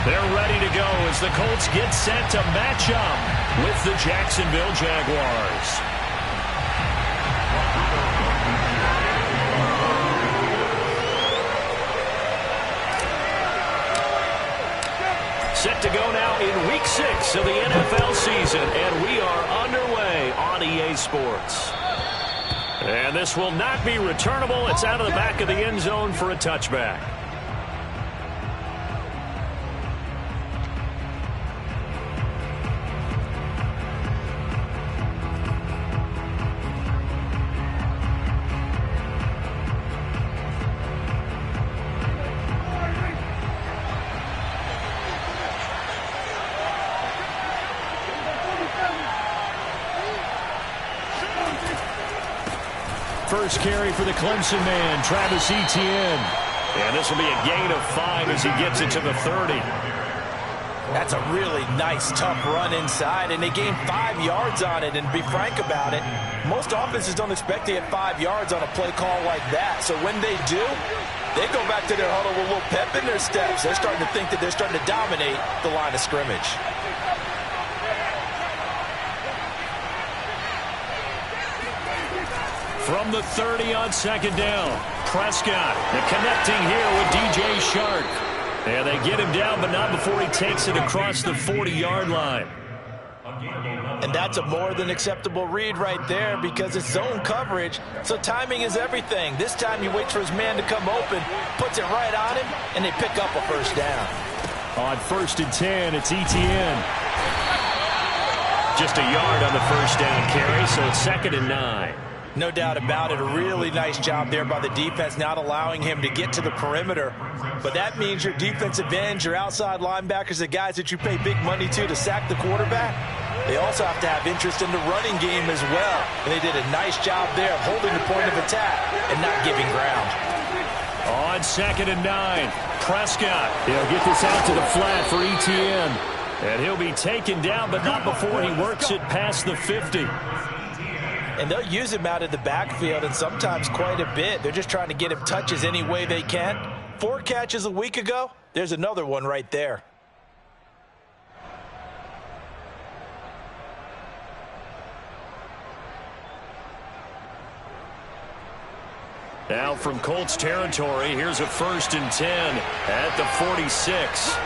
They're ready to go as the Colts get set to match up with the Jacksonville Jaguars. Set to go now in Week 6 of the NFL season, and we are underway on EA Sports. And this will not be returnable. It's out of the back of the end zone for a touchback. First carry for the Clemson man, Travis Etienne. And this will be a gain of 5 as he gets it to the 30. That's a really nice, tough run inside, and they gained 5 yards on it. And to be frank about it, most offenses don't expect to get 5 yards on a play call like that. So when they do, they go back to their huddle with a little pep in their steps. They're starting to think that they're starting to dominate the line of scrimmage. From the 30 on second down, Prescott, the connecting here with DJ Shark. And they get him down, but not before he takes it across the 40-yard line. And that's a more than acceptable read right there because it's zone coverage, so timing is everything. This time he waits for his man to come open, puts it right on him, and they pick up a first down. On 1st and 10, it's Etienne. Just a yard on the first down carry, so it's 2nd and 9. No doubt about it. A really nice job there by the defense, not allowing him to get to the perimeter. But that means your defensive ends, your outside linebackers, the guys that you pay big money to sack the quarterback, they also have to have interest in the running game as well. And they did a nice job there of holding the point of attack and not giving ground. On 2nd and 9, Prescott. He'll get this out to the flat for Etienne. And he'll be taken down, but not before he works it past the 50. And they'll use him out of the backfield, and sometimes quite a bit. They're just trying to get him touches any way they can. 4 catches a week ago. There's another one right there. Now from Colts territory, here's a 1st and 10 at the 46.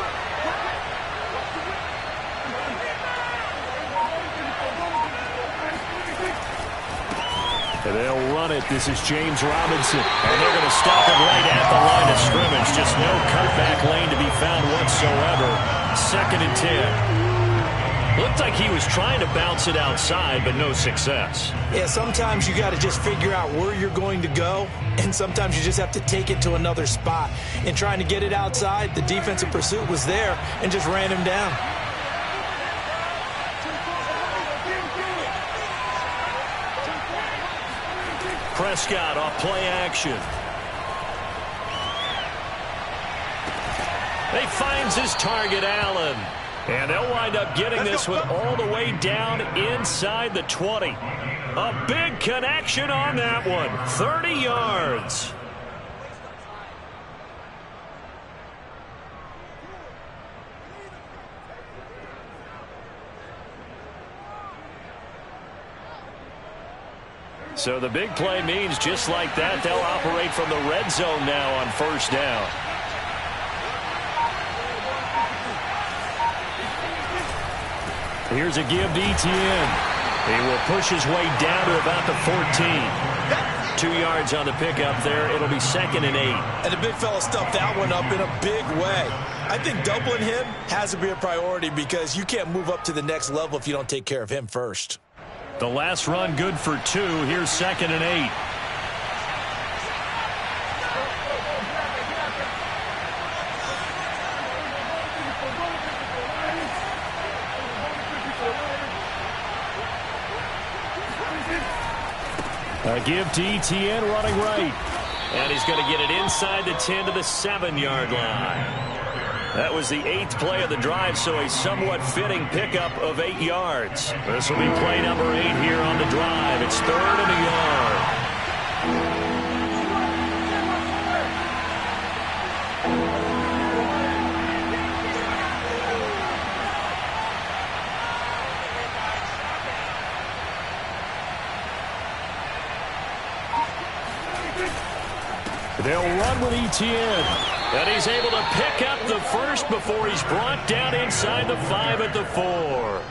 And they'll run it. This is James Robinson. And they're going to stop him right at the line of scrimmage. Just no cutback lane to be found whatsoever. 2nd and 10. Looked like he was trying to bounce it outside, but no success. Yeah, sometimes you got to just figure out where you're going to go, and sometimes you just have to take it to another spot. In trying to get it outside, the defensive pursuit was there and just ran him down. Prescott off play action. He finds his target, Allen. And they'll wind up getting this one all the way down inside the 20. A big connection on that one. 30 yards. So the big play means just like that, they'll operate from the red zone now on 1st down. Here's a give to Etienne. He will push his way down to about the 14. 2 yards on the pickup there. It'll be 2nd and 8. And the big fella stuffed that one up in a big way. I think doubling him has to be a priority because you can't move up to the next level if you don't take care of him first. The last run good for 2. Here's 2nd and 8. A give to Etienne running right. And he's going to get it inside the 10 to the 7-yard line. That was the 8th play of the drive, so a somewhat fitting pickup of 8 yards. This will be play number 8 here on the drive. It's 3rd and a yard. They'll run with Etienne. And he's able to pick up the first before he's brought down inside the 5 at the 4.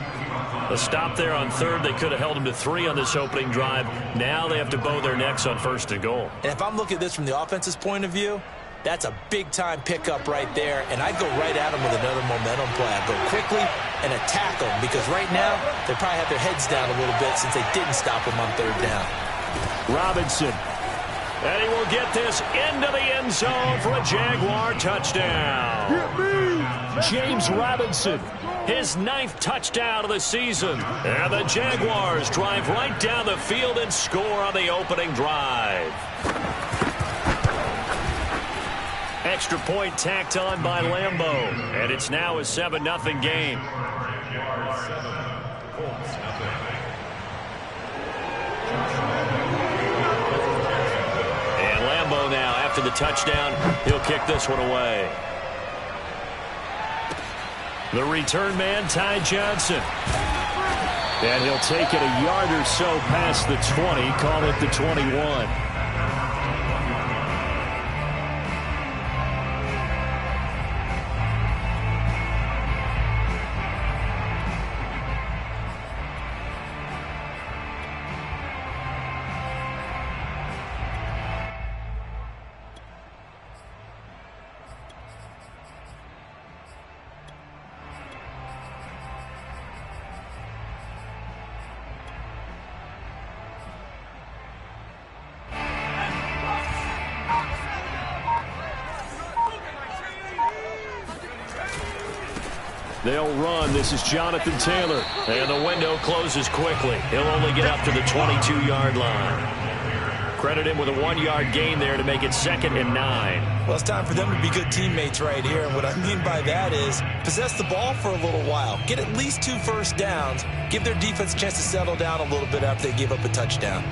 A stop there on third. They could have held him to 3 on this opening drive. Now they have to bow their necks on 1st and goal. And if I'm looking at this from the offense's point of view, that's a big-time pickup right there, and I'd go right at him with another momentum play. I'd go quickly and attack them because right now they probably have their heads down a little bit since they didn't stop him on 3rd down. Robinson. And he will get this into the end zone for a Jaguar touchdown. James Robinson, his 9th touchdown of the season. And the Jaguars drive right down the field and score on the opening drive. Extra point tacked on by Lambeau. And it's now a 7-0 game. And Lambeau now, after the touchdown, he'll kick this one away. The return man, Ty Johnson. And he'll take it a yard or so past the 20, call it the 21. They'll run. This is Jonathan Taylor. And the window closes quickly. He'll only get up to the 22-yard line. Credit him with a 1-yard gain there to make it 2nd and 9. Well, it's time for them to be good teammates right here. And what I mean by that is possess the ball for a little while. Get at least 2 first downs. Give their defense a chance to settle down a little bit after they give up a touchdown.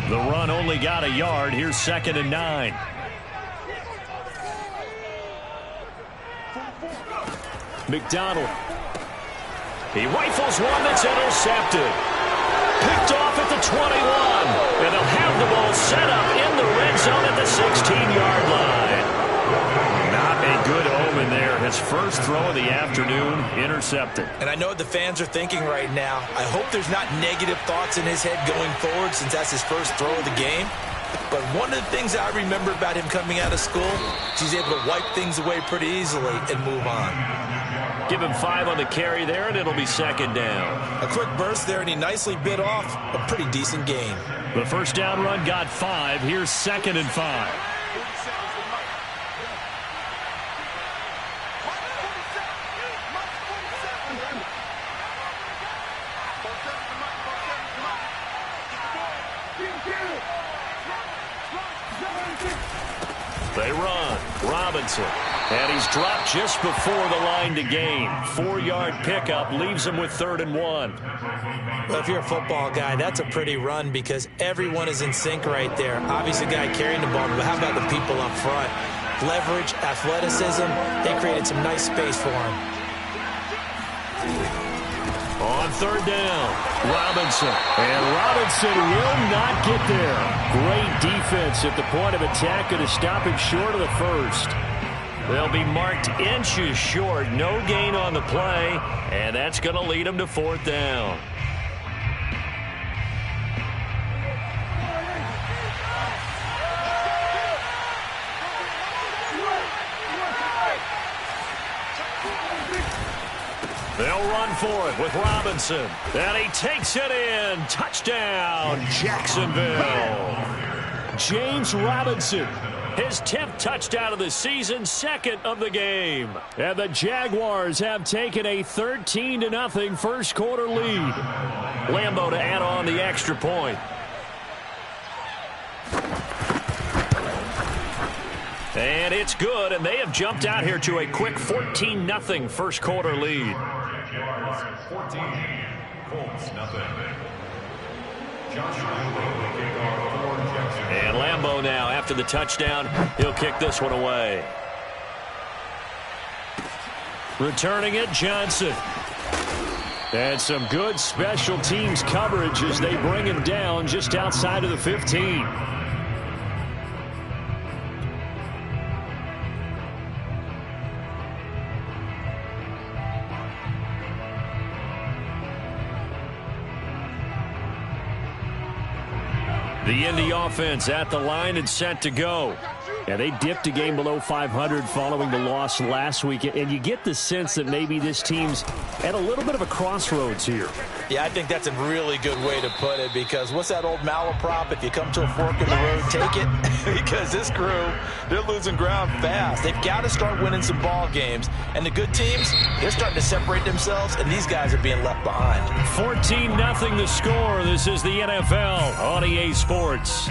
The run only got a yard. Here's 2nd and 9. McDonald. He rifles one that's intercepted. Picked off at the 21. And they'll have the ball set up in the red zone at the 16-yard line. Not a good omen there. His first throw of the afternoon, intercepted. And I know what the fans are thinking right now. I hope there's not negative thoughts in his head going forward since that's his first throw of the game. But one of the things I remember about him coming out of school is he's able to wipe things away pretty easily and move on. Give him 5 on the carry there, and it'll be 2nd down. A quick burst there, and he nicely bit off a pretty decent gain. The first down run got 5. Here's 2nd and 5. They run. Robinson. And he's dropped just before the line to gain. 4-yard pickup leaves him with 3rd and 1. Well, if you're a football guy, that's a pretty run because everyone is in sync right there. Obviously, the guy carrying the ball, but how about the people up front? Leverage, athleticism, they created some nice space for him. On 3rd down, Robinson. And Robinson will not get there. Great defense at the point of attack and to stop him short of the first. They'll be marked inches short. No gain on the play. And that's going to lead them to 4th down. They'll run for it with Robinson. And he takes it in. Touchdown, Jacksonville. James Robinson. His 10th touchdown of the season, 2nd of the game. And the Jaguars have taken a 13-0 first quarter lead. Lambeau to add on the extra point. And it's good, and they have jumped out here to a quick 14-0 first quarter lead. 14, Colts, nothing. And Lambeau now, after the touchdown, he'll kick this one away. Returning it, Johnson. And some good special teams coverage as they bring him down just outside of the 15. The Indy offense at the line and set to go. Yeah, they dipped a game below 500 following the loss last week, and you get the sense that maybe this team's at a little bit of a crossroads here. Yeah, I think that's a really good way to put it, because what's that old malaprop? If you come to a fork in the road, take it. Because this crew, they're losing ground fast. They've got to start winning some ball games. And the good teams, they're starting to separate themselves, and these guys are being left behind. 14-0 the score. This is the NFL on EA Sports.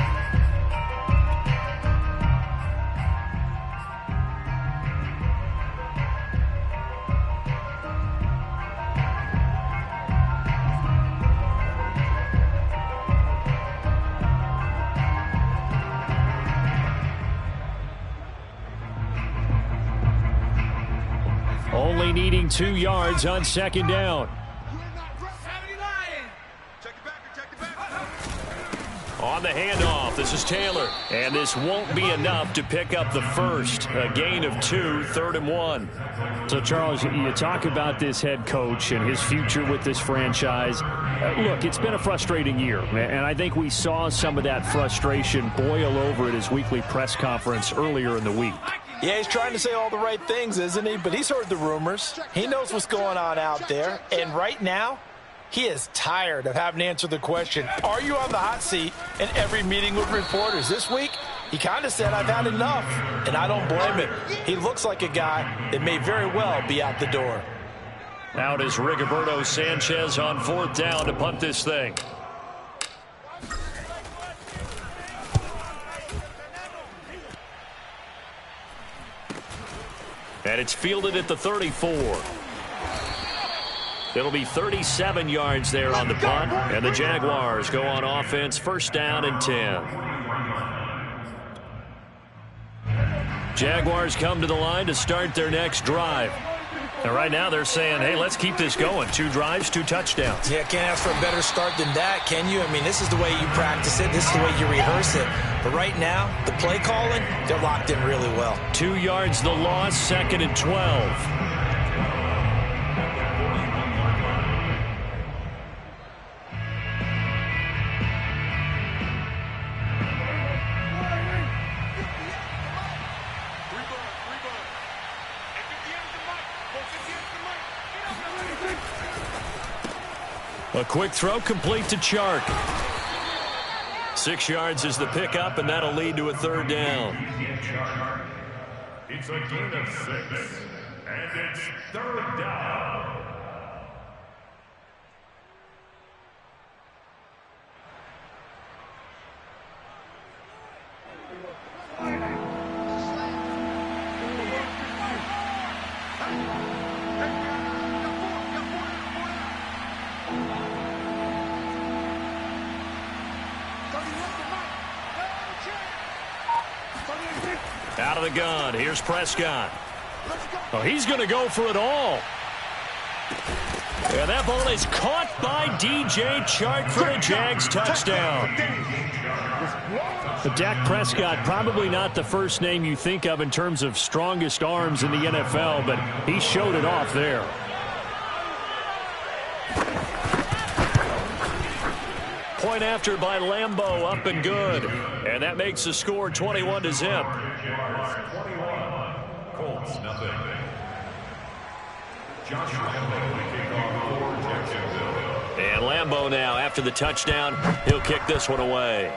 Only needing 2 yards on second down. On the handoff, this is Taylor. And this won't be enough to pick up the first. A gain of 2, 3rd and 1. So, Charles, you talk about this head coach and his future with this franchise. Look, it's been a frustrating year, and I think we saw some of that frustration boil over at his weekly press conference earlier in the week. Yeah, he's trying to say all the right things, isn't he? But he's heard the rumors. He knows what's going on out there. And right now, he is tired of having to answer the question, are you on the hot seat in every meeting with reporters? This week, he kind of said, I've had enough. And I don't blame him. He looks like a guy that may very well be out the door. Out is Rigoberto Sanchez on 4th down to punt this thing. And it's fielded at the 34. It'll be 37 yards there on the punt. And the Jaguars go on offense, 1st down and 10. Jaguars come to the line to start their next drive. And right now they're saying, hey, let's keep this going. 2 drives, 2 touchdowns. Yeah, can't ask for a better start than that, can you? I mean, this is the way you practice it. This is the way you rehearse it. But right now, the play calling, they're locked in really well. 2 yards the loss, 2nd and 12. A quick throw complete to Chark. 6 yards is the pickup, and that'll lead to a 3rd down. It's a gain of 6, and it's 3rd down. Out of the gun. Here's Prescott. Oh, he's going to go for it all. And that ball is caught by DJ Chark for the Jags touchdown. But Dak Prescott, probably not the first name you think of in terms of strongest arms in the NFL, but he showed it off there. Point after by Lambeau, up and good. And that makes the score 21-0. Colts, nothing. Josh Lambeau will kick off for Jacksonville. And Lambeau now, after the touchdown, he'll kick this one away.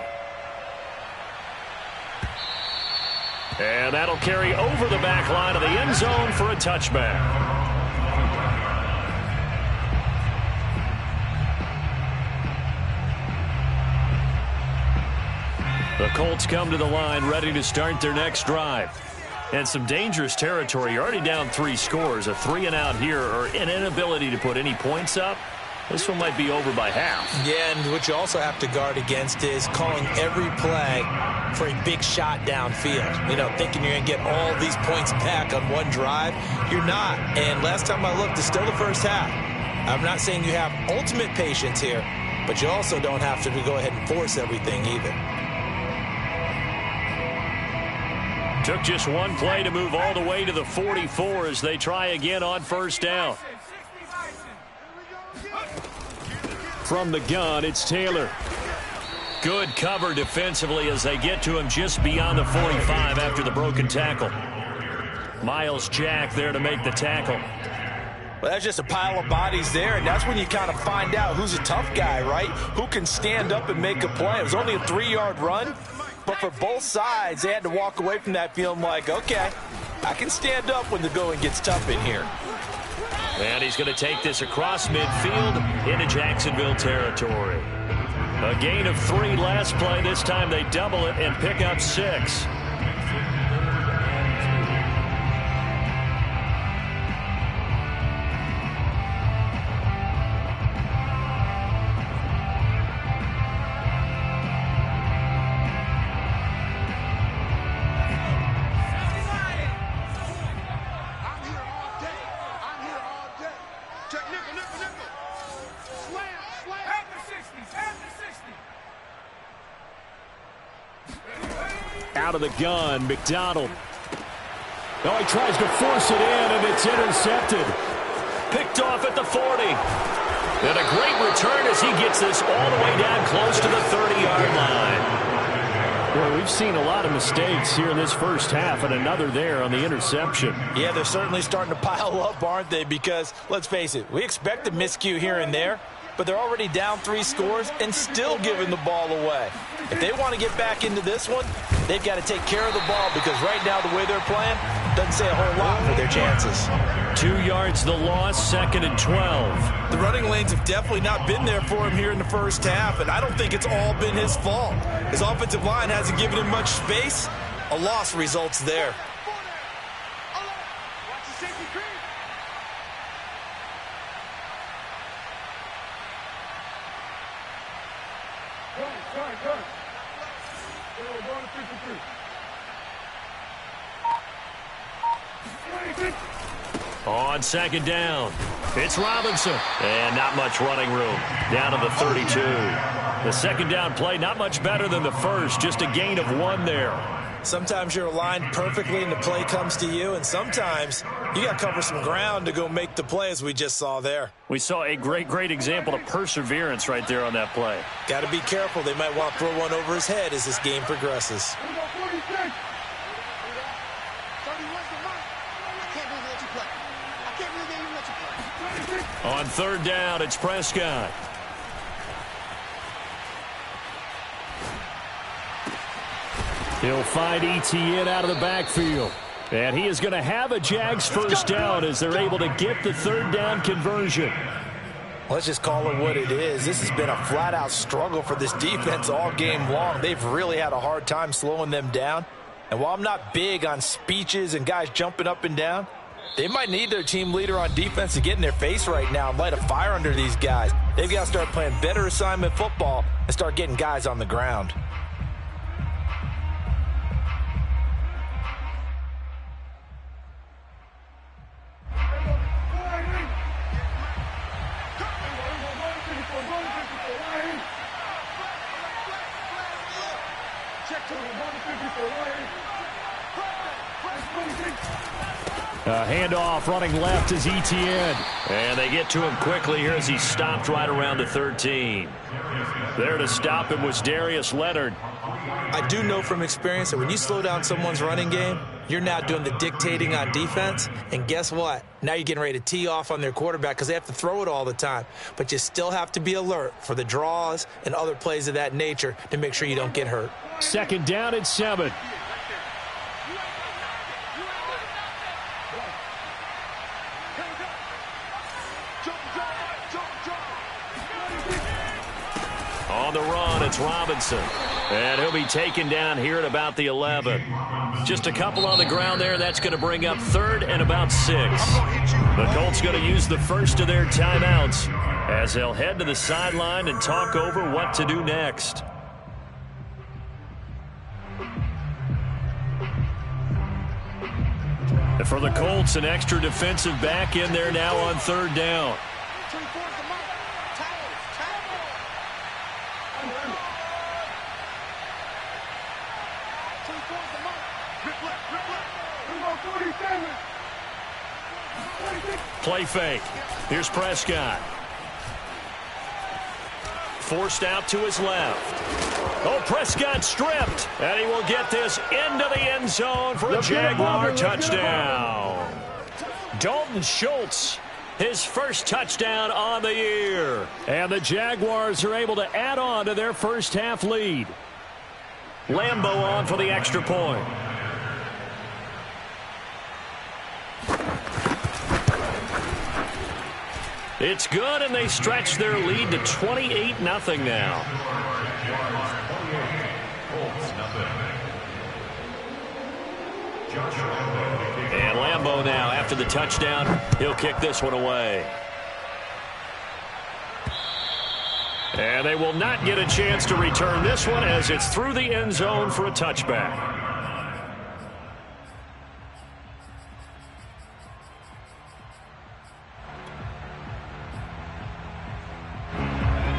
And that'll carry over the back line of the end zone for a touchback. The Colts come to the line ready to start their next drive. And some dangerous territory. You're already down 3 scores. A 3-and-out here, or an inability to put any points up. This one might be over by half. Yeah, and what you also have to guard against is calling every play for a big shot downfield. You know, thinking you're going to get all these points back on one drive. You're not. And last time I looked, it's still the first half. I'm not saying you have ultimate patience here, but you also don't have to go ahead and force everything either. Took just one play to move all the way to the 44 as they try again on first down. From the gun, it's Taylor. Good cover defensively as they get to him just beyond the 45 after the broken tackle. Miles Jack there to make the tackle. Well, that's just a pile of bodies there, and that's when you kind of find out who's a tough guy, right? Who can stand up and make a play. It was only a 3-yard run, but for both sides, they had to walk away from that feeling like, okay, I can stand up when the going gets tough in here. And he's going to take this across midfield into Jacksonville territory. A gain of 3 last play. This time they double it and pick up 6. Out of the gun, McDonald. Oh, he tries to force it in, and it's intercepted. Picked off at the 40. And a great return as he gets this all the way down close to the 30-yard line. Well, we've seen a lot of mistakes here in this first half, and another there on the interception. Yeah, they're certainly starting to pile up, aren't they? Because, let's face it, we expect a miscue here and there, but they're already down 3 scores and still giving the ball away. If they want to get back into this one, they've got to take care of the ball because right now the way they're playing doesn't say a whole lot for their chances. 2 yards the loss, 2nd and 12. The running lanes have definitely not been there for him here in the first half, and I don't think it's all been his fault. His offensive line hasn't given him much space. A loss results there. On 2nd down, it's Robinson. And not much running room. Down to the 32. The 2nd down play, not much better than the first. Just a gain of 1 there. Sometimes you're aligned perfectly and the play comes to you, and sometimes you got to cover some ground to go make the play, as we just saw there. We saw a great example of perseverance right there on that play. Got to be careful. They might want to throw one over his head as this game progresses. On 3rd down, it's Prescott. He'll find Etienne out of the backfield. And he is going to have a Jags first down as they're able to get the 3rd down conversion. Let's just call it what it is. This has been a flat-out struggle for this defense all game long. They've really had a hard time slowing them down. And while I'm not big on speeches and guys jumping up and down, they might need their team leader on defense to get in their face right now and light a fire under these guys. They've got to start playing better assignment football and start getting guys on the ground. Handoff running left is Etienne. And they get to him quickly here as he stopped right around the 13. There to stop him was Darius Leonard. I do know from experience that when you slow down someone's running game, you're now doing the dictating on defense. And guess what? Now you're getting ready to tee off on their quarterback because they have to throw it all the time. But you still have to be alert for the draws and other plays of that nature to make sure you don't get hurt. 2nd down and 7. On the run, it's Robinson. And he'll be taken down here at about the 11. Just a couple on the ground there. That's going to bring up 3rd and about 6. The Colts going to use the first of their timeouts as they'll head to the sideline and talk over what to do next. And for the Colts, an extra defensive back in there now on 3rd down. Play fake. Here's Prescott. forced out to his left. Oh, Prescott stripped, and he will get this into the end zone for a Jaguar touchdown. Dalton Schultz, his first touchdown on the year. And the Jaguars are able to add on to their first half lead. Lambo on for the extra point. It's good, and they stretch their lead to 28-0 now. And Lambo now, after the touchdown, he'll kick this one away. And they will not get a chance to return this one as it's through the end zone for a touchback.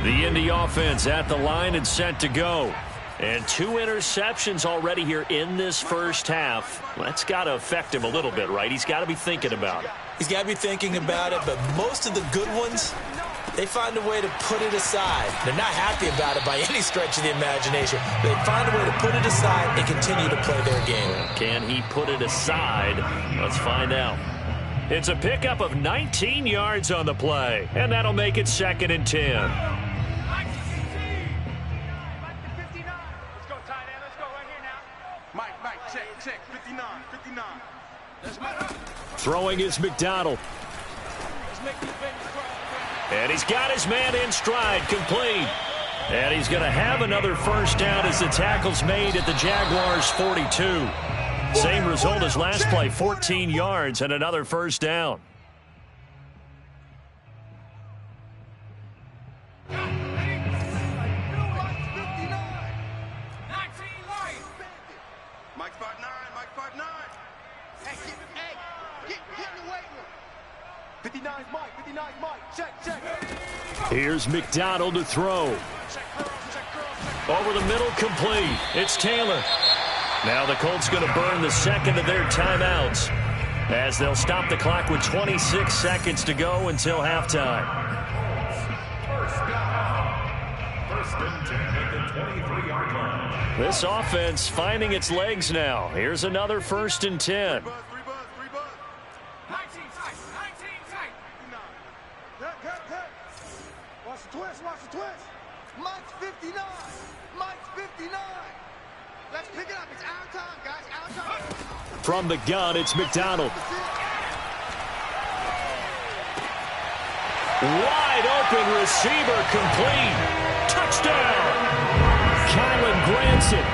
The Indy offense at the line and set to go. And 2 interceptions already here in this first half. That's got to affect him a little bit, right? He's got to be thinking about it. He's got to be thinking about it, but most of the good ones, they find a way to put it aside. They're not happy about it by any stretch of the imagination. They find a way to put it aside and continue to play their game. Can he put it aside? Let's find out. It's a pickup of 19 yards on the play, and that'll make it 2nd and 10. Check, 59. Throwing is McDonald. And he's got his man in stride, complete. And he's going to have another first down as the tackle's made at the Jaguars' 42. Same result as last play, 14 yards and another first down. Here's McDonald to throw. Over the middle, complete. It's Taylor. Now the Colts going to burn the second of their timeouts as they'll stop the clock with 26 seconds to go until halftime. First and 10 at the 23-yard line. This offense finding its legs now. Here's another 1st and 10. Watch the twist. Mike's 59. Mike's 59. Let's pick it up. It's our time, guys. Our time. From the gun, it's McDonald. Wide open receiver, complete. Touchdown. Kylan Granson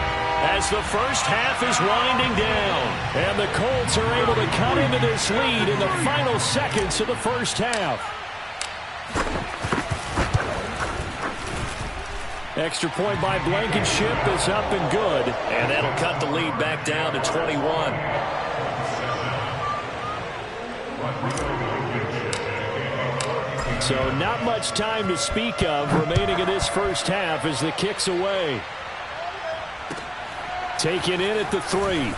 as the first half is winding down. And the Colts are able to cut into this lead in the final seconds of the first half. Extra point by Blankenship is up and good. And that'll cut the lead back down to 21. So not much time to speak of remaining in this first half as the kick's away. Taken in at the 3.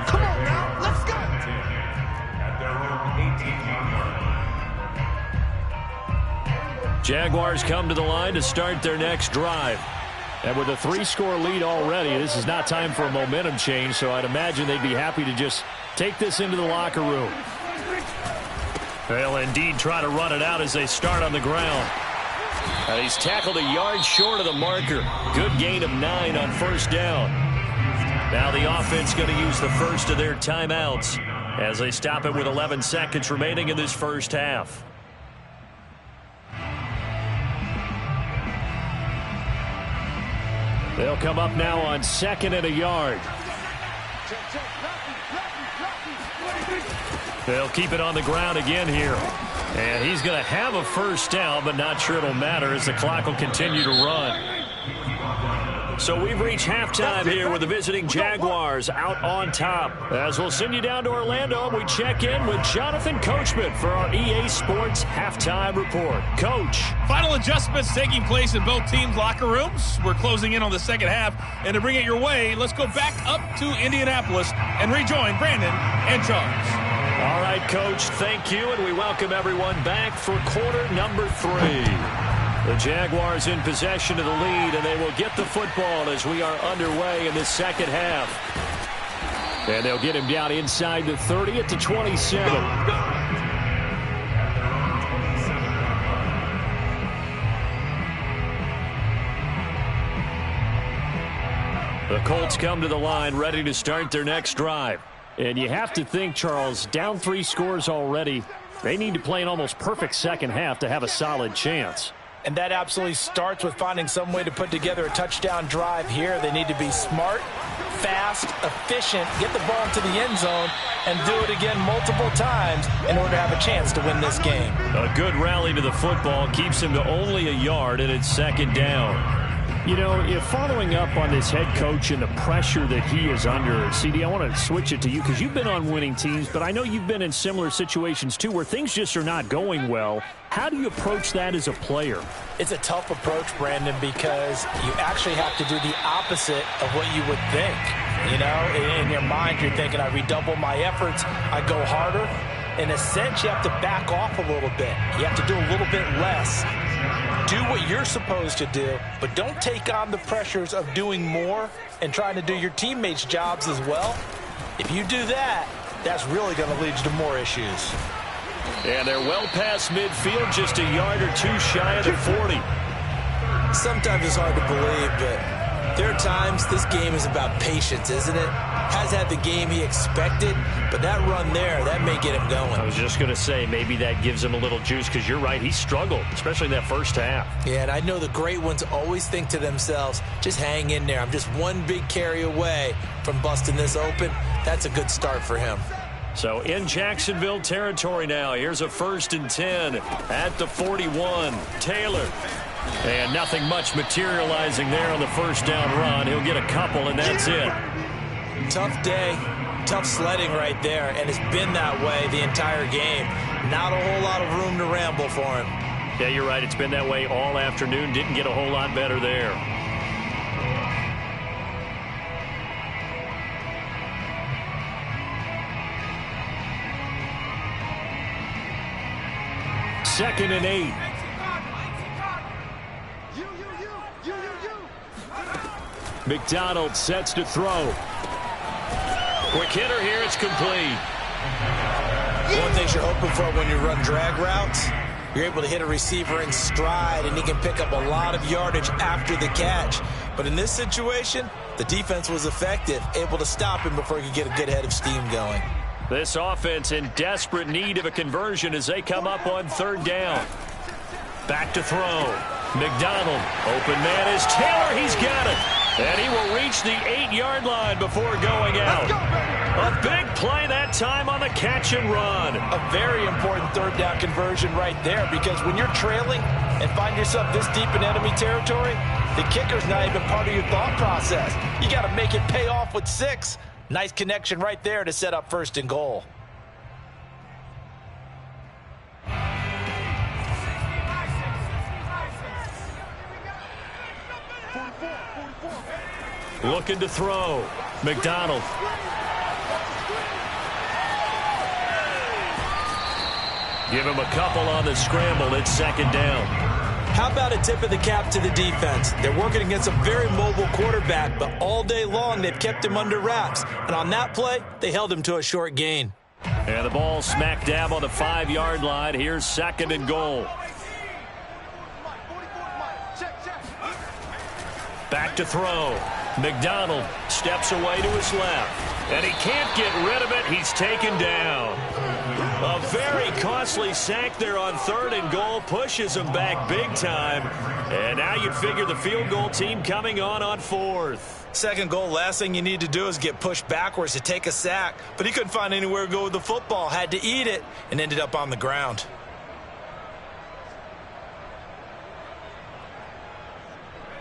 Come on now, let's go. At their own 18-yard line. Jaguars come to the line to start their next drive. And with a 3-score lead already, this is not time for a momentum change, so I'd imagine they'd be happy to just take this into the locker room. They'll indeed try to run it out as they start on the ground. And he's tackled a yard short of the marker. Good gain of 9 on first down. Now the offense going to use the first of their timeouts as they stop it with 11 seconds remaining in this first half. They'll come up now on 2nd and a yard. They'll keep it on the ground again here. And he's going to have a first down, but not sure it'll matter as the clock will continue to run. So we've reached halftime here with the visiting Jaguars out on top. As we'll send you down to Orlando, we check in with Jonathan Coachman for our EA Sports Halftime Report. Coach. Final adjustments taking place in both teams' locker rooms. We're closing in on the second half. And to bring it your way, let's go back up to Indianapolis and rejoin Brandon and Charles. All right, Coach, thank you, and we welcome everyone back for quarter number 3. The Jaguars in possession of the lead, and they will get the football as we are underway in the second half. And they'll get him down inside the 30 at the 27. The Colts come to the line ready to start their next drive. And you have to think, Charles, down 3 scores already. They need to play an almost perfect second half to have a solid chance. And that absolutely starts with finding some way to put together a touchdown drive here. They need to be smart, fast, efficient, get the ball into the end zone, and do it again multiple times in order to have a chance to win this game. A good rally to the football keeps him to only a yard, and it's second down. You know, if following up on this head coach and the pressure that he is under, CD, I want to switch it to you because you've been on winning teams, but I know you've been in similar situations too where things just are not going well. How do you approach that as a player? It's a tough approach, Brandon, because you actually have to do the opposite of what you would think. You know, in your mind, you're thinking, I redouble my efforts, I go harder. In a sense, you have to back off a little bit. You have to do a little bit less. Do what you're supposed to do, but don't take on the pressures of doing more and trying to do your teammates' jobs as well. If you do that, that's really going to lead you to more issues. And they're well past midfield, just a yard or two shy of the 40. Sometimes it's hard to believe, but there are times this game is about patience, isn't it? Has had the game he expected, but that run there, that may get him going. I was just going to say, maybe that gives him a little juice because you're right, he struggled, especially in that first half. Yeah, and I know the great ones always think to themselves, just hang in there. I'm just one big carry away from busting this open. That's a good start for him. So in Jacksonville territory now, here's a 1st and 10 at the 41. Taylor. And nothing much materializing there on the first down run. He'll get a couple, and that's it. Tough day, tough sledding right there, and it's been that way the entire game. Not a whole lot of room to ramble for him. Yeah, you're right. It's been that way all afternoon. Didn't get a whole lot better there. Second and 8. McDonald sets to throw. Quick hitter here, it's complete. One thing you're hoping for when you run drag routes, you're able to hit a receiver in stride, and he can pick up a lot of yardage after the catch. But in this situation, the defense was effective, able to stop him before he could get a good head of steam going. This offense in desperate need of a conversion as they come up on 3rd down. Back to throw. McDonald, open man is Taylor, he's got it. And he will reach the 8-yard line before going out. A big play that time on the catch and run. A very important 3rd down conversion right there, because when you're trailing and find yourself this deep in enemy territory, the kicker's not even part of your thought process. You got to make it pay off with 6. Nice connection right there to set up 1st and goal. Looking to throw. McDonald. Give him a couple on the scramble. It's 2nd down. How about a tip of the cap to the defense? They're working against a very mobile quarterback, but all day long they've kept him under wraps. And on that play, they held him to a short gain. And the ball smack dab on the 5-yard line. Here's 2nd and goal. Back to throw. McDonald steps away to his left. And he can't get rid of it. He's taken down. A very costly sack there on 3rd and goal. Pushes him back big time. And now you'd figure the field goal team coming on 4th. 2nd goal, last thing you need to do is get pushed backwards to take a sack. But he couldn't find anywhere to go with the football. Had to eat it and ended up on the ground.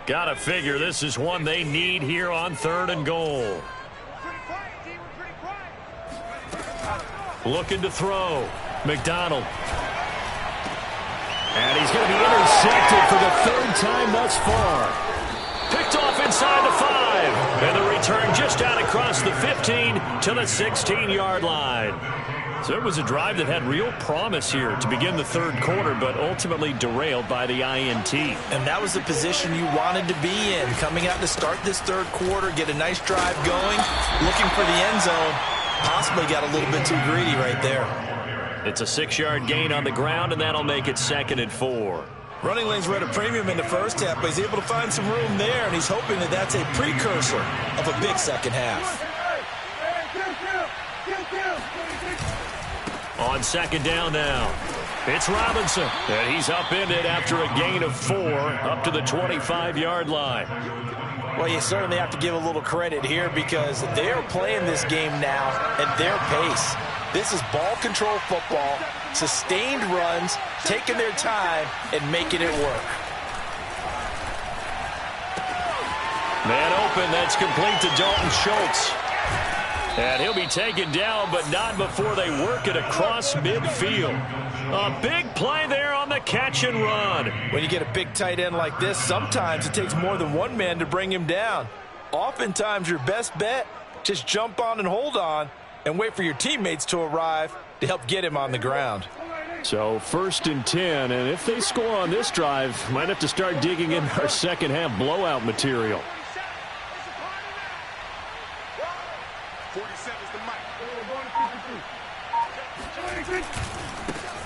Gotta figure this is one they need here on 3rd and goal. Looking to throw. McDonald. And he's going to be intercepted for the 3rd time thus far. Picked off inside the 5. And the return just First down across the 15 to the 16-yard line. So it was a drive that had real promise here to begin the third quarter, but ultimately derailed by the INT. And that was the position you wanted to be in, coming out to start this third quarter, get a nice drive going, looking for the end zone. Possibly got a little bit too greedy right there. It's a 6-yard gain on the ground, and that'll make it 2nd and 4. Running lanes were at a premium in the first half, but he's able to find some room there, and he's hoping that that's a precursor of a big second half. On 2nd down now, it's Robinson, and he's upended after a gain of 4 up to the 25-yard line. Well, you certainly have to give a little credit here because they are playing this game now at their pace. This is ball control football, sustained runs, taking their time and making it work. Man open, that's complete to Dalton Schultz. And he'll be taken down, but not before they work it across midfield. A big play there on the catch and run. When you get a big tight end like this, sometimes it takes more than one man to bring him down. Oftentimes, your best bet, just jump on and hold on and wait for your teammates to arrive to help get him on the ground. So 1st and 10, and if they score on this drive, might have to start digging in our second half blowout material.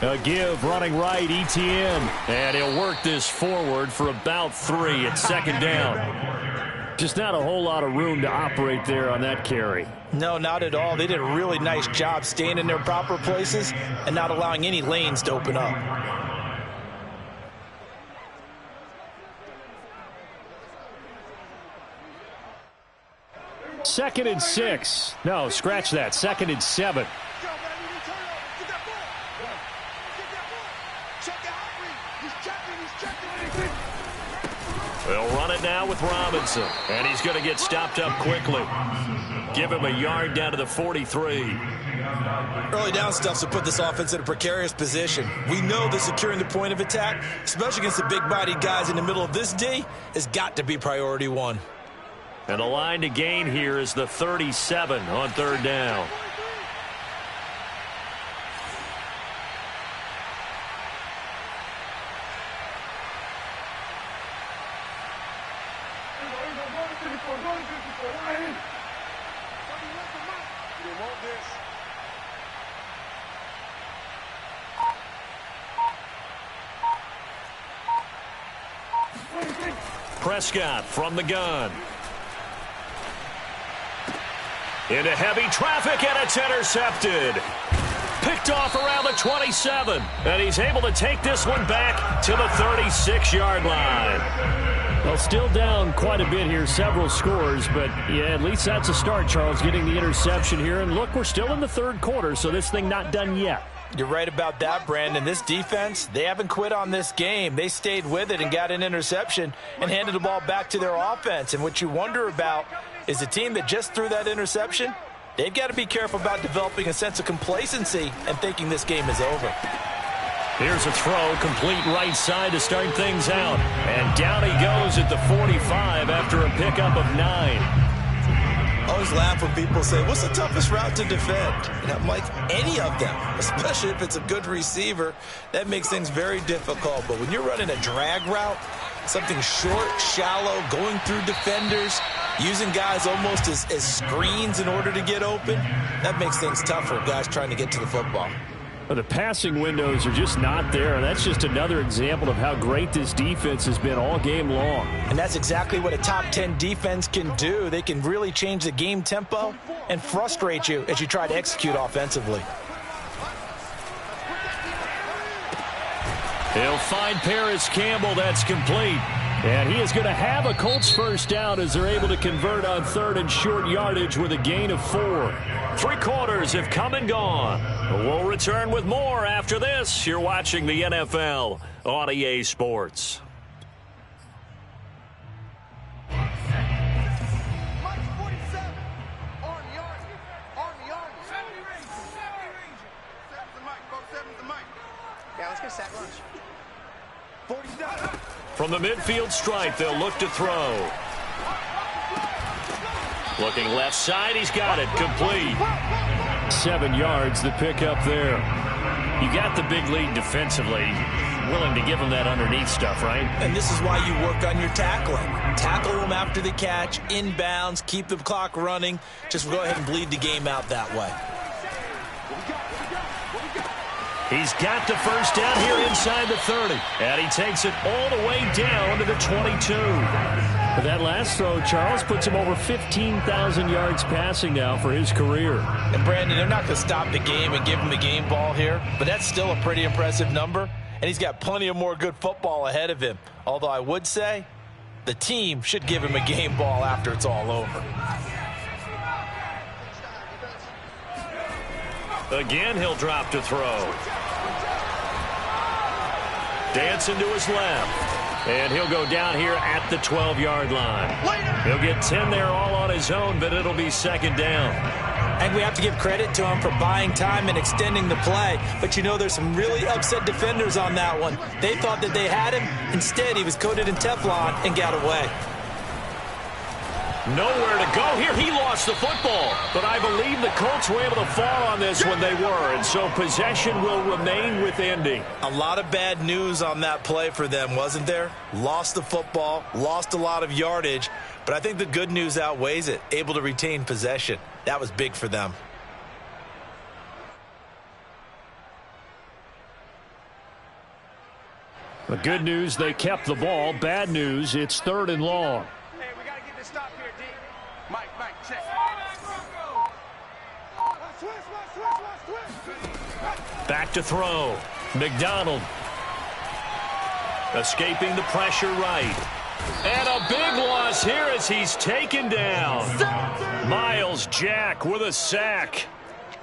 A give, running right, ETN. And he'll work this forward for about 3 at 2nd down. Just not a whole lot of room to operate there on that carry. No, not at all. They did a really nice job staying in their proper places and not allowing any lanes to open up. Second and 6. No, scratch that. 2nd and 7. They'll run it now with Robinson, and he's going to get stopped up quickly. Give him a yard down to the 43. Early down stuff to put this offense in a precarious position. We know that securing the point of attack, especially against the big-bodied guys in the middle of this D, has got to be priority 1. And the line to gain here is the 37 on 3rd down. Prescott from the gun. Into heavy traffic, and it's intercepted. Picked off around the 27. And he's able to take this one back to the 36-yard line. Well, still down quite a bit here, several scores, but yeah, at least that's a start, Charles, getting the interception here. And look, we're still in the third quarter, so this thing not done yet. You're right about that, Brandon. This defense, they haven't quit on this game. They stayed with it and got an interception and handed the ball back to their offense. And what you wonder about is a team that just threw that interception, they've got to be careful about developing a sense of complacency and thinking this game is over. Here's a throw, complete right side to start things out. And down he goes at the 45 after a pickup of 9. I always laugh when people say, what's the toughest route to defend? And I'm like, any of them, especially if it's a good receiver. That makes things very difficult. But when you're running a drag route, something short, shallow, going through defenders, using guys almost as screens in order to get open, that makes things tough for guys trying to get to the football. Well, the passing windows are just not there, and that's just another example of how great this defense has been all game long. And that's exactly what a top 10 defense can do. They can really change the game tempo and frustrate you as you try to execute offensively. He'll find Paris Campbell. That's complete. And he is going to have a Colts first down as they're able to convert on 3rd and short yardage with a gain of 4. 3 quarters have come and gone. We'll return with more after this. You're watching the NFL on EA Sports. From the midfield stripe, they'll look to throw. Looking left side, he's got it. Complete. 7 yards, the pickup there. You got the big lead defensively. Willing to give him that underneath stuff, right? And this is why you work on your tackling. Tackle him after the catch, inbounds, keep the clock running. Just go ahead and bleed the game out that way. He's got the first down here inside the 30. And he takes it all the way down to the 22. But that last throw, Charles, puts him over 15,000 yards passing now for his career. And, Brandon, they're not going to stop the game and give him the game ball here, but that's still a pretty impressive number, and he's got plenty of more good football ahead of him. Although I would say the team should give him a game ball after it's all over. Again, he'll drop to throw. Dancing to his left. And he'll go down here at the 12-yard line. He'll get 10 there all on his own, but it'll be second down. And we have to give credit to him for buying time and extending the play. But, you know, there's some really upset defenders on that one. They thought that they had him. Instead, he was coated in Teflon and got away. Nowhere to go here. He lost the football. But I believe the Colts were able to fall on this when they were. And so possession will remain with Indy. A lot of bad news on that play for them, wasn't there? Lost the football, lost a lot of yardage. But I think the good news outweighs it. Able to retain possession. That was big for them. The good news, they kept the ball. Bad news, it's 3rd and long. Back to throw. McDonald. Escaping the pressure right. And a big loss here as he's taken down. Miles Jack with a sack.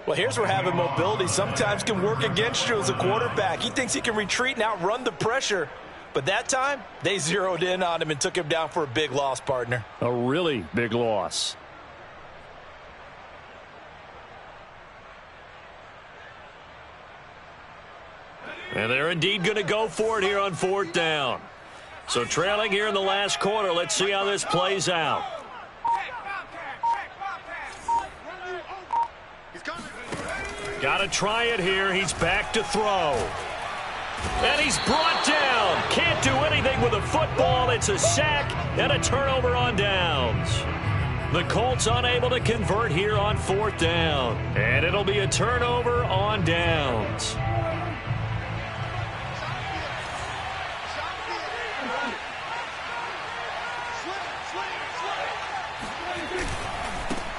Well, here's where having mobility sometimes can work against you as a quarterback. He thinks he can retreat and outrun the pressure. But that time, they zeroed in on him and took him down for a big loss, partner. A really big loss. And they're indeed going to go for it here on 4th down. So trailing here in the last quarter. Let's see how this plays out. Got to try it here. He's back to throw. And he's brought down. Can't do anything with a football. It's a sack and a turnover on downs. The Colts unable to convert here on 4th down. And it'll be a turnover on downs.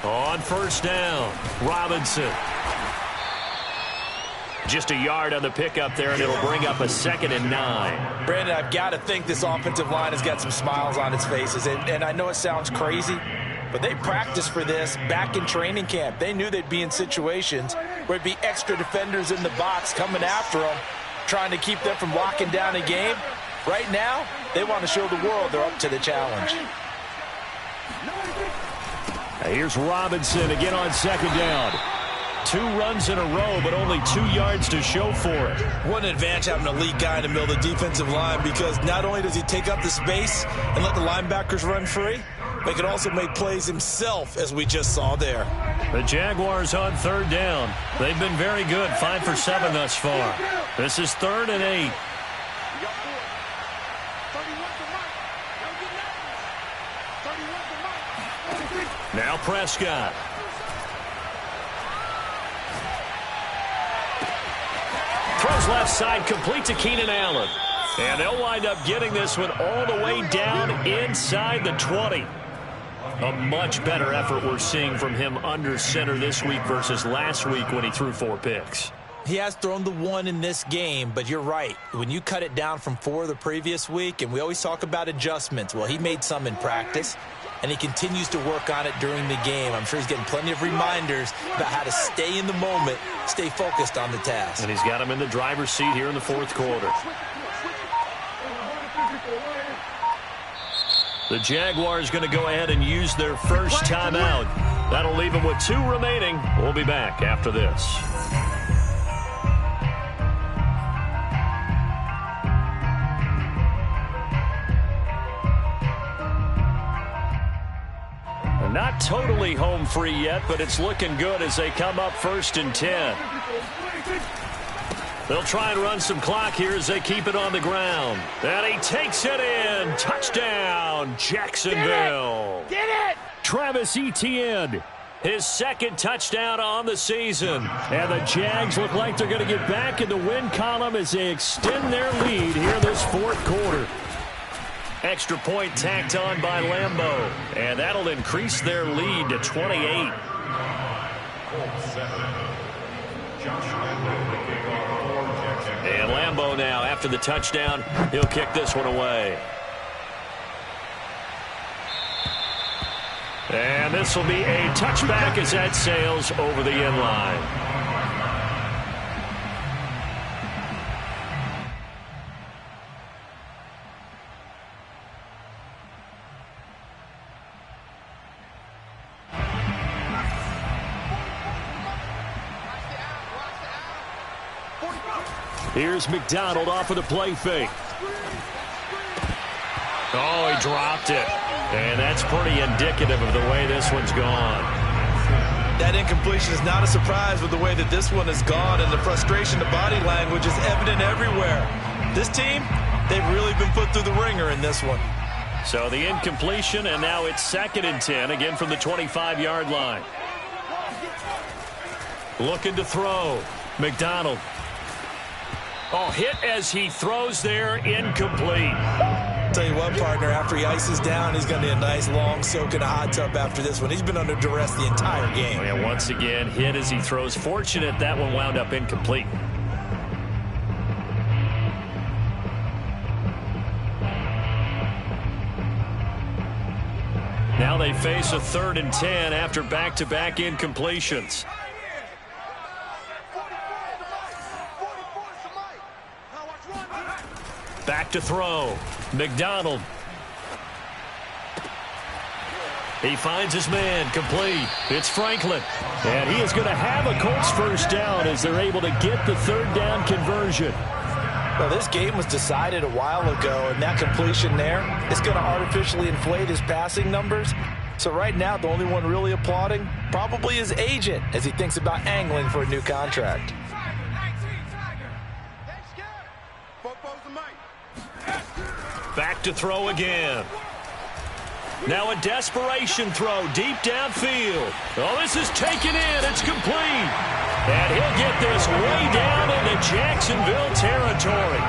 On 1st down, Robinson. Just a yard on the pickup there, and it'll bring up a 2nd and 9. Brandon, I've got to think this offensive line has got some smiles on its faces. And I know it sounds crazy, but they practiced for this back in training camp. They knew they'd be in situations where it'd be extra defenders in the box coming after them, trying to keep them from locking down a game. Right now, they want to show the world they're up to the challenge. Here's Robinson again on 2nd down. 2 runs in a row, but only 2 yards to show for it. What an advantage having an elite guy in the middle of the defensive line, because not only does he take up the space and let the linebackers run free, but he can also make plays himself, as we just saw there. The Jaguars on 3rd down. They've been very good, 5 for 7 thus far. This is 3rd and 8. Now Prescott. Throws left side, complete to Keenan Allen. And they'll wind up getting this one all the way down inside the 20. A much better effort we're seeing from him under center this week versus last week when he threw 4 picks. He has thrown the 1 in this game, but you're right. When you cut it down from 4 the previous week, and we always talk about adjustments, well, he made some in practice, and he continues to work on it during the game. I'm sure he's getting plenty of reminders about how to stay in the moment, stay focused on the task. And he's got him in the driver's seat here in the 4th quarter. The Jaguars going to go ahead and use their first timeout. That'll leave them with 2 remaining. We'll be back after this. Not not totally home free yet, but it's looking good as they come up 1st and 10. They'll try and run some clock here as they keep it on the ground. And he takes it in. Touchdown, Jacksonville. Get it! Travis Etienne, his 2nd touchdown on the season. And the Jags look like they're going to get back in the win column as they extend their lead here this 4th quarter. Extra point tacked on by Lambeau. And that'll increase their lead to 28. And Lambeau now, after the touchdown, he'll kick this one away. And this will be a touchback as that sails over the end line. Here's McDonald off of the play fake. Oh, he dropped it. And that's pretty indicative of the way this one's gone. That incompletion is not a surprise with the way that this one has gone, and the frustration, the body language is evident everywhere. This team, they've really been put through the ringer in this one. So the incompletion, and now it's 2nd and 10, again from the 25-yard line. Looking to throw. McDonald. Oh, hit as he throws there, incomplete. Tell you what, partner, after he ices down, he's going to need a nice long soak in a hot tub after this one. He's been under duress the entire game. Oh, yeah, once again, hit as he throws. Fortunate that one wound up incomplete. Now they face a 3rd and 10 after back-to-back incompletions. Back to throw. McDonald. He finds his man, complete. It's Franklin. And he is going to have a Colts 1st down as they're able to get the 3rd down conversion. Well, this game was decided a while ago, and that completion there is going to artificially inflate his passing numbers. So right now, the only one really applauding probably his agent as he thinks about angling for a new contract. Back to throw again. Now a desperation throw deep downfield. Oh, this is taken in. It's complete. And he'll get this way down into Jacksonville territory.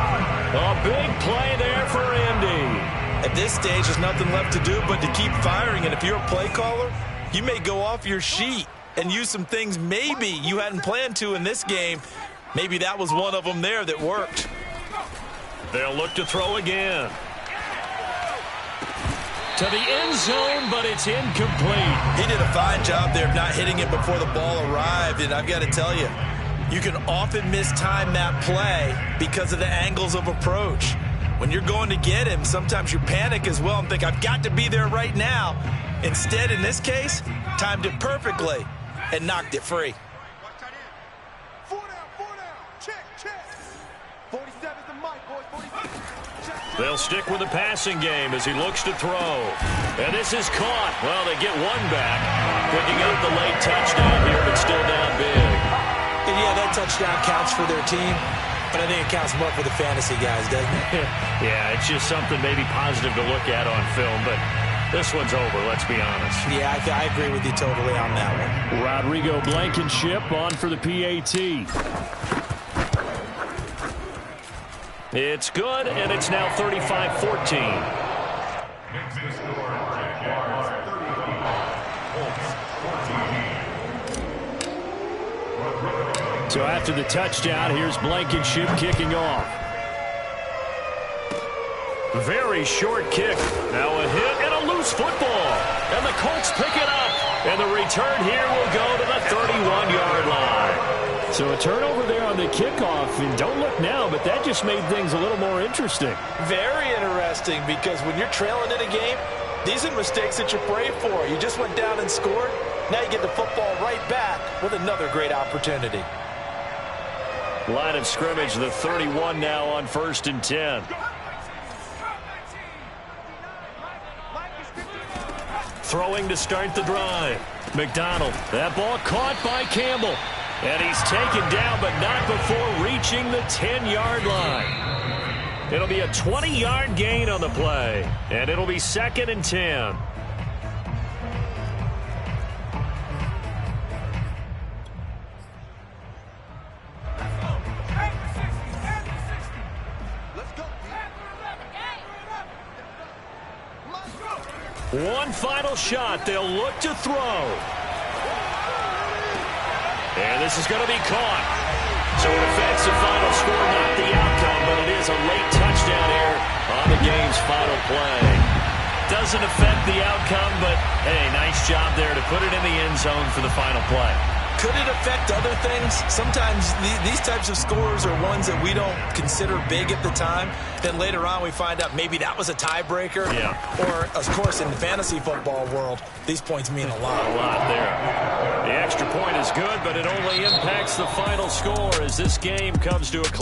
A big play there for Indy. At this stage, there's nothing left to do but to keep firing. And if you're a play caller, you may go off your sheet and use some things maybe you hadn't planned to in this game. Maybe that was one of them there that worked. They'll look to throw again. To the end zone, but it's incomplete. He did a fine job there of not hitting it before the ball arrived, and I've got to tell you, you can often mistime that play because of the angles of approach. When you're going to get him, sometimes you panic as well and think, I've got to be there right now. Instead, in this case, timed it perfectly and knocked it free. They'll stick with the passing game as he looks to throw. And this is caught. Well, they get one back. Picking up the late touchdown here, but still down big. And yeah, that touchdown counts for their team, but I think it counts more for the fantasy guys, doesn't it? Yeah, it's just something maybe positive to look at on film, but this one's over, let's be honest. Yeah, I agree with you totally on that one. Rodrigo Blankenship on for the PAT. It's good, and it's now 35-14. So after the touchdown, here's Blankenship kicking off. Very short kick. Now a hit and a loose football. And the Colts pick it up. And the return here will go to the 31-yard line. So a turnover there on the kickoff. And don't look now, but that just made things a little more interesting. Very interesting, because when you're trailing in a game, these are mistakes that you pray for. You just went down and scored. Now you get the football right back with another great opportunity. Line of scrimmage, the 31 now on 1st and 10. throwing to start the drive. McDonald, that ball caught by Campbell. And he's taken down, but not before reaching the 10-yard line. It'll be a 20-yard gain on the play, and it'll be 2nd and 10. One final shot. They'll look to throw. And this is going to be caught. So it affects the final score, not the outcome, but it is a late touchdown here on the game's final play. Doesn't affect the outcome, but, hey, nice job there to put it in the end zone for the final play. Could it affect other things? Sometimes these types of scores are ones that we don't consider big at the time. Then later on we find out maybe that was a tiebreaker. Yeah. Or, of course, in the fantasy football world, these points mean a lot. A lot there. The extra point is good, but it only impacts the final score as this game comes to a close.